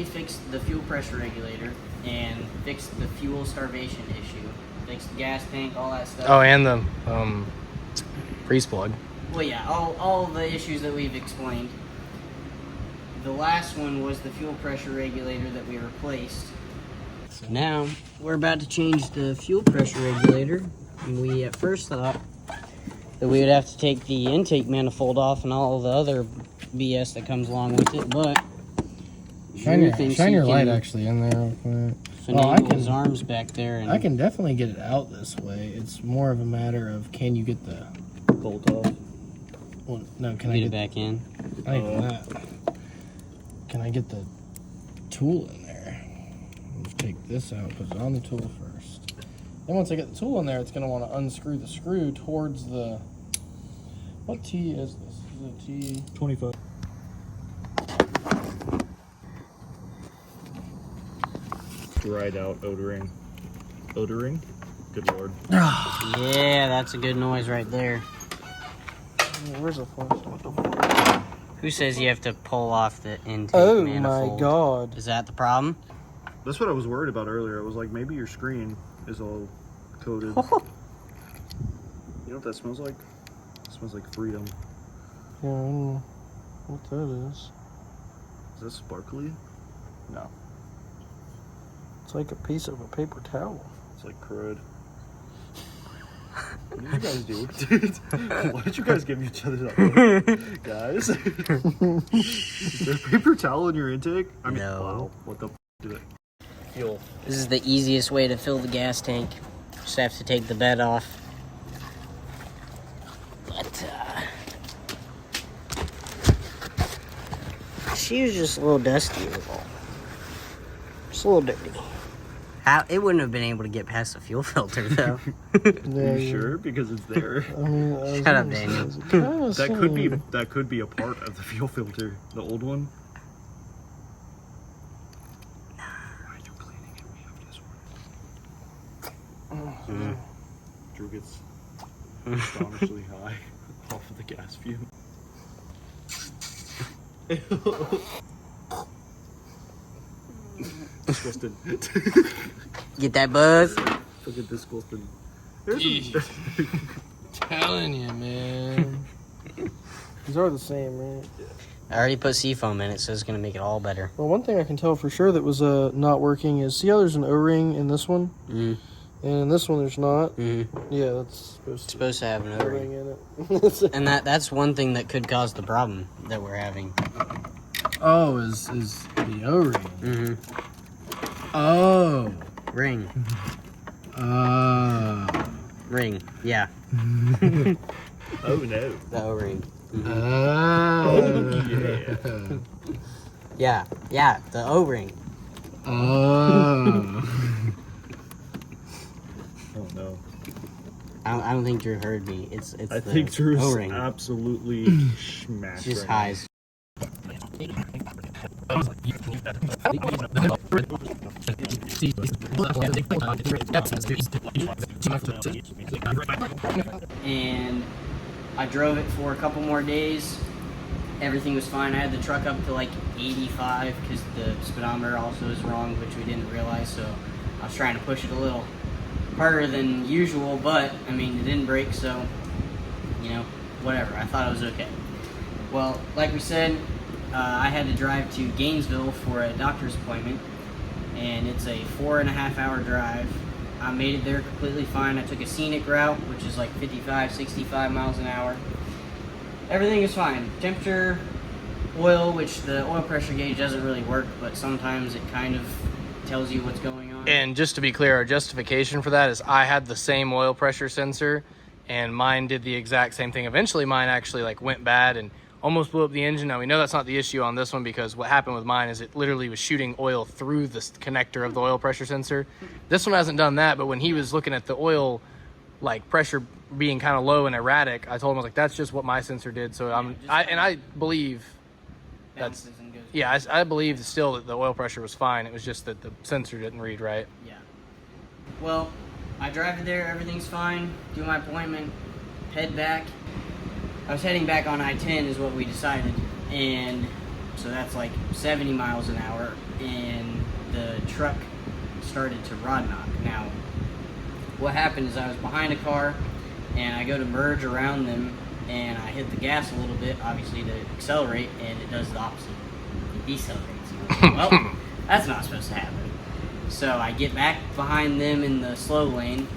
we fixed the fuel pressure regulator and fixed the fuel starvation issue. Fixed the gas tank, all that stuff. Oh, and the freeze plug. Well, yeah, all the issues that we've explained. The last one was the fuel pressure regulator that we replaced. So now we're about to change the fuel pressure regulator. And we at first thought that we would have to take the intake manifold off and all the other BS that comes along with it, but shine your light actually in there. Finagle his arms back there. And I can definitely get it out this way. It's more of a matter of, can you get the bolt off? Well, no, can I get it back in? Not even that. Can I get the tool in there? Let's take this out, put it on the tool first. Then once I get the tool in there, it's going to want to unscrew the screw towards the... What T is this? Is it T25? Dried out odoring. Odoring? Good lord. Yeah, that's a good noise right there. Where's the flash? What the fuck? Who says you have to pull off the intake Oh manifold? my god. Is that the problem? That's what I was worried about earlier. I was like, maybe your screen is all coated. You know what that smells like? It smells like freedom. Yeah, I don't know what that is. Is that sparkly? No. It's like a piece of a paper towel. It's like crud. What did you guys do? Dude, why did you guys give each other that look? Guys? Is there a paper towel in your intake? I mean, no. Wow, what the f*** do it? Fuel. This is the easiest way to fill the gas tank. Just have to take the bed off. But, she was just a little dusty. Just a little dirty. It wouldn't have been able to get past the fuel filter, though. Are you sure? Because it's there. I mean, Shut up, Daniel. That could be a part of the fuel filter, the old one. Why are you cleaning it? We have this one. Drew gets astonishingly high off of the gas fume. Disgusting. Get that buzz? Look at disgusting. Telling you, man. These are the same, right? I already put seafoam in it, so it's going to make it all better. Well, one thing I can tell for sure that was not working is, see how there's an O-ring in this one? Mm. And in this one there's not? Mm-hmm. Yeah, that's supposed to have an O-ring in it. And that's one thing that could cause the problem that we're having. Oh, is the O-ring. Mm-hmm. Oh. Ring. Ring, yeah. Oh no. The O-ring. Oh. Yeah, the O-ring. Oh. Oh no. I don't think Drew heard me. It's I the think Drew's O-ring. absolutely smashed. Just right high now. as and I drove it for a couple more days. Everything was fine. I had the truck up to like 85 because the speedometer also is wrong, which we didn't realize, so I was trying to push it a little harder than usual, but I mean it didn't break, so you know, whatever. I thought it was okay. Well, like we said, I had to drive to Gainesville for a doctor's appointment, and it's a 4.5 hour drive. I made it there completely fine. I took a scenic route, which is like 55, 65 miles an hour. Everything is fine. Temperature, oil, which the oil pressure gauge doesn't really work, but sometimes it kind of tells you what's going on. And just to be clear, our justification for that is I had the same oil pressure sensor, and mine did the exact same thing. Eventually, mine actually like went bad and almost blew up the engine. Now, we know that's not the issue on this one because what happened with mine is it literally was shooting oil through the connector of the oil pressure sensor. This one hasn't done that, but when he was looking at the oil like pressure being kind of low and erratic, I told him, I was like, that's just what my sensor did. So I believe that's, yeah, I believe still that the oil pressure was fine. It was just that the sensor didn't read right. Yeah. Well, I drive it there, everything's fine, do my appointment, head back. I was heading back on I-10 is what we decided, and so that's like 70 miles an hour, and the truck started to rod knock. Now, what happened is I was behind a car, and I go to merge around them, and I hit the gas a little bit, obviously to accelerate, and it does the opposite. It decelerates. Well, that's not supposed to happen. So I get back behind them in the slow lane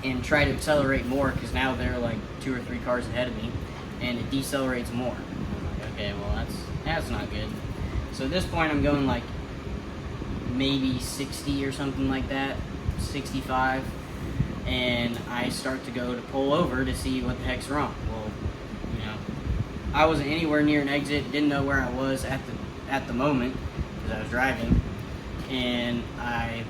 and try to accelerate more, because now they're like 2 or 3 cars ahead of me, and it decelerates more. I'm like, okay, well that's not good. So at this point I'm going like maybe 60 or something like that, 65, and I start to go to pull over to see what the heck's wrong. Well, you know, I wasn't anywhere near an exit, didn't know where I was at the moment because I was driving, and I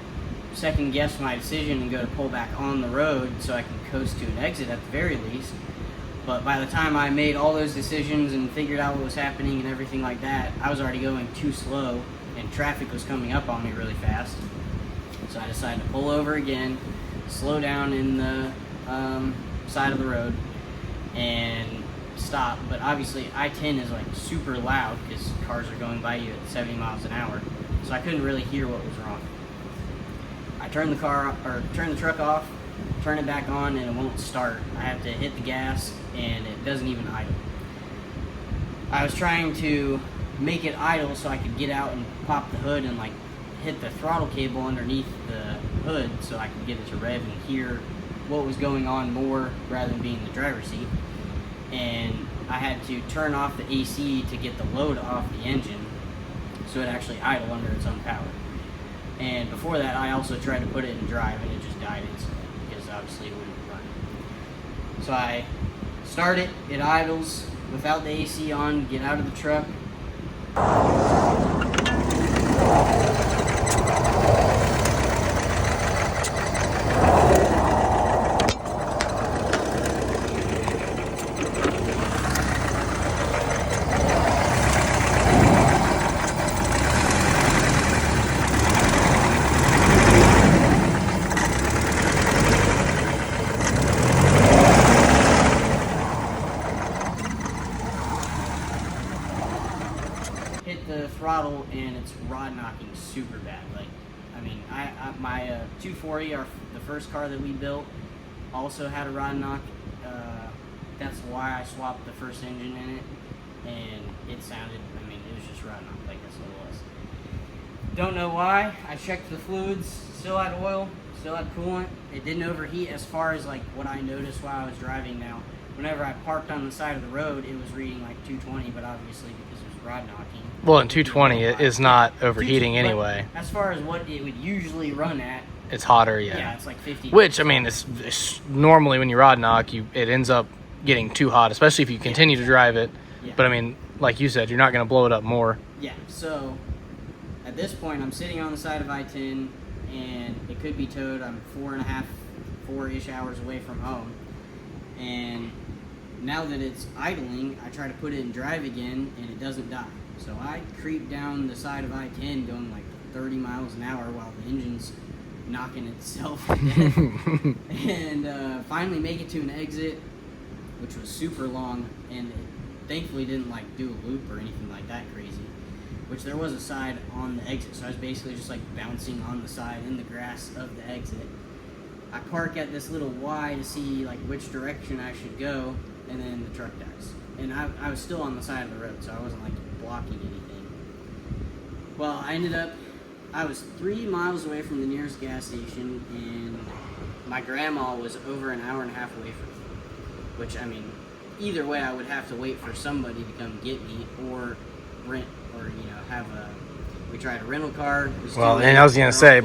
second guessed my decision and go to pull back on the road so I can coast to an exit at the very least. But by the time I made all those decisions and figured out what was happening and everything like that, I was already going too slow and traffic was coming up on me really fast. So I decided to pull over again, slow down in the side of the road, and stop. But obviously I-10 is like super loud because cars are going by you at 70 miles an hour, so I couldn't really hear what was wrong. I turn the truck off, turn it back on, and it won't start. I have to hit the gas and it doesn't even idle. I was trying to make it idle so I could get out and pop the hood and like hit the throttle cable underneath the hood so I could get it to rev and hear what was going on more rather than being in the driver's seat. And I had to turn off the AC to get the load off the engine so it actually idle under its own power. And before that, I also tried to put it in drive, and it just died instantly because obviously it wouldn't run. So I start it, it idles without the AC on, get out of the truck. Hit the throttle and it's rod knocking super bad. Like, I mean, my 240, the first car that we built, also had a rod knock. That's why I swapped the first engine in it, and it sounded, I mean, it was just rod knock, like that's what it was. Don't know why. I checked the fluids, still had oil, still had coolant. It didn't overheat as far as like what I noticed while I was driving. Now, whenever I parked on the side of the road, it was reading like 220, but obviously because it was rod knocking. Well, in 220, it is not overheating anyway. As far as what it would usually run at, It's hotter, yeah. yeah, it's like 50. Which, I mean, it's normally when you rod knock, it ends up getting too hot, especially if you continue to drive it. Yeah. But I mean, like you said, you're not going to blow it up more. Yeah, so at this point, I'm sitting on the side of I-10, and it could be towed. I'm 4-ish hours away from home. And now that it's idling, I try to put it in drive again, and it doesn't die. So I creep down the side of I-10 going like 30 miles an hour while the engine's knocking itself to death. And finally make it to an exit, which was super long, and it thankfully didn't like do a loop or anything like that crazy, which there was a side on the exit, so I was basically just like bouncing on the side in the grass of the exit. I park at this little Y to see like which direction I should go, and then the truck dies. And I was still on the side of the road, so I wasn't like blocking anything. Well, I was 3 miles away from the nearest gas station, and my grandma was over an hour and a half away from me. Which, I mean, either way I would have to wait for somebody to come get me, or rent, or, we tried a rental car. Well, and I was going to say,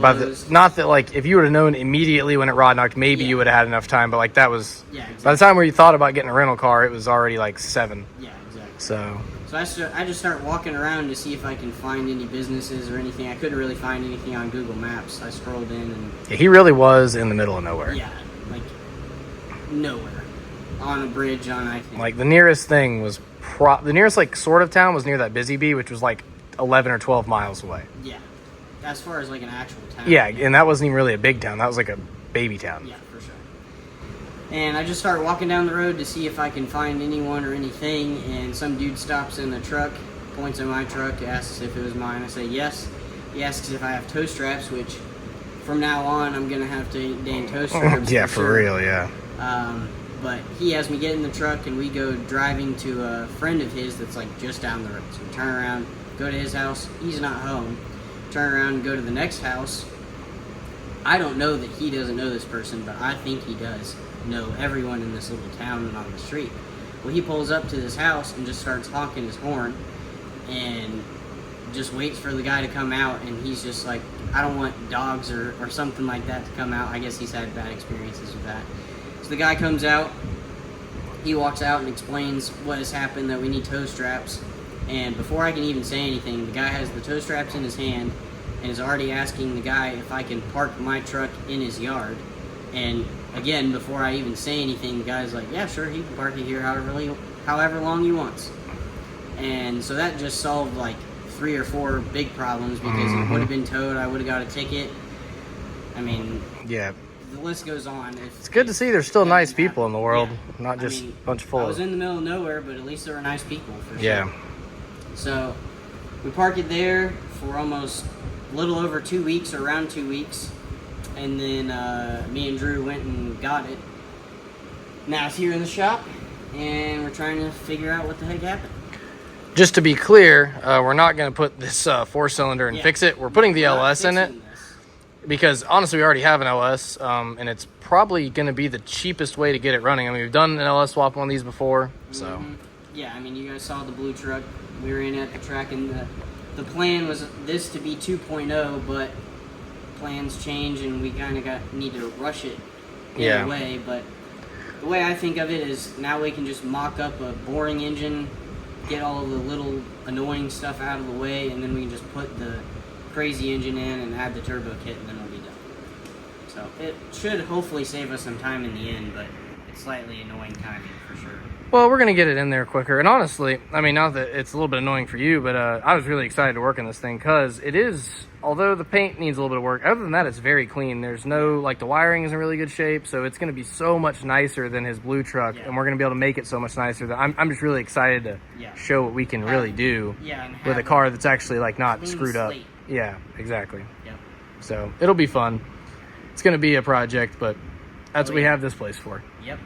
not that, like, if you would have known immediately when it rod knocked, maybe you would have had enough time, but, like, that was, exactly. By the time where you thought about getting a rental car, it was already, like, 7. Yeah, exactly. So I just start walking around to see if I can find any businesses or anything. I couldn't really find anything on Google Maps. I scrolled in and... Yeah, he really was in the middle of nowhere. Yeah, like, nowhere. On a bridge on I-10. Like, the nearest thing was, the nearest, like, sort of town was near that Busy Bee, which was, like, 11 or 12 miles away. Yeah. As far as, like, an actual town. Yeah, and that wasn't even really a big town. That was, like, a baby town. Yeah, for sure. And I just start walking down the road to see if I can find anyone or anything, and some dude stops in the truck, points at my truck, asks if it was mine. I say yes. He asks if I have toe straps, which from now on I'm gonna have to dang toe straps. Yeah, for for sure. real, yeah. But he has me get in the truck, and we go driving to a friend of his that's like just down the road. So we turn around, go to his house. He's not home. Turn around and go to the next house. I don't know that he doesn't know this person, but I think he does know everyone in this little town and on the street. Well, he pulls up to this house and just starts honking his horn and just waits for the guy to come out, and he's just like, I don't want dogs or something like that to come out. I guess he's had bad experiences with that. So the guy comes out, he walks out and explains what has happened, that we need toe straps. And before I can even say anything, the guy has the toe straps in his hand and is already asking the guy if I can park my truck in his yard. And again, before I even say anything, the guy's like, yeah, sure, he can park it here however long he wants. And so that just solved like 3 or 4 big problems, because it would have been towed, I would have got a ticket. I mean, Yeah. the list goes on. It's good to see there's still nice people in the world, not just a bunch full I of... was in the middle of nowhere, but at least there were nice people, for sure. Yeah. So we parked it there for almost a little over 2 weeks, or around 2 weeks. And then me and Drew went and got it. Now it's here in the shop, and we're trying to figure out what the heck happened. Just to be clear, we're not going to put this 4-cylinder and fix it. We're putting the We're not LS in it. fixing this. Because honestly, we already have an LS, and it's probably going to be the cheapest way to get it running. I mean, we've done an LS swap on these before, so. Yeah, I mean, you guys saw the blue truck. We were in at the track, and the plan was this to be 2.0, but plans change, and we kind of need to rush it in a way. But the way I think of it is, now we can just mock up a boring engine, get all the little annoying stuff out of the way, and then we can just put the crazy engine in and add the turbo kit, and then we'll be done. So it should hopefully save us some time in the end, but it's slightly annoying timing for sure. Well, we're going to get it in there quicker. And honestly, I mean, not that it's a little bit annoying for you, but I was really excited to work on this thing, because it is, although the paint needs a little bit of work, other than that, it's very clean. There's no, like, the wiring is in really good shape, so it's going to be so much nicer than his blue truck, and we're going to be able to make it so much nicer that I'm just really excited to show what we can really do with a car that's actually, like, not screwed up. Yeah, exactly. Yep. So it'll be fun. It's going to be a project, but that's what we have this place for. Yep.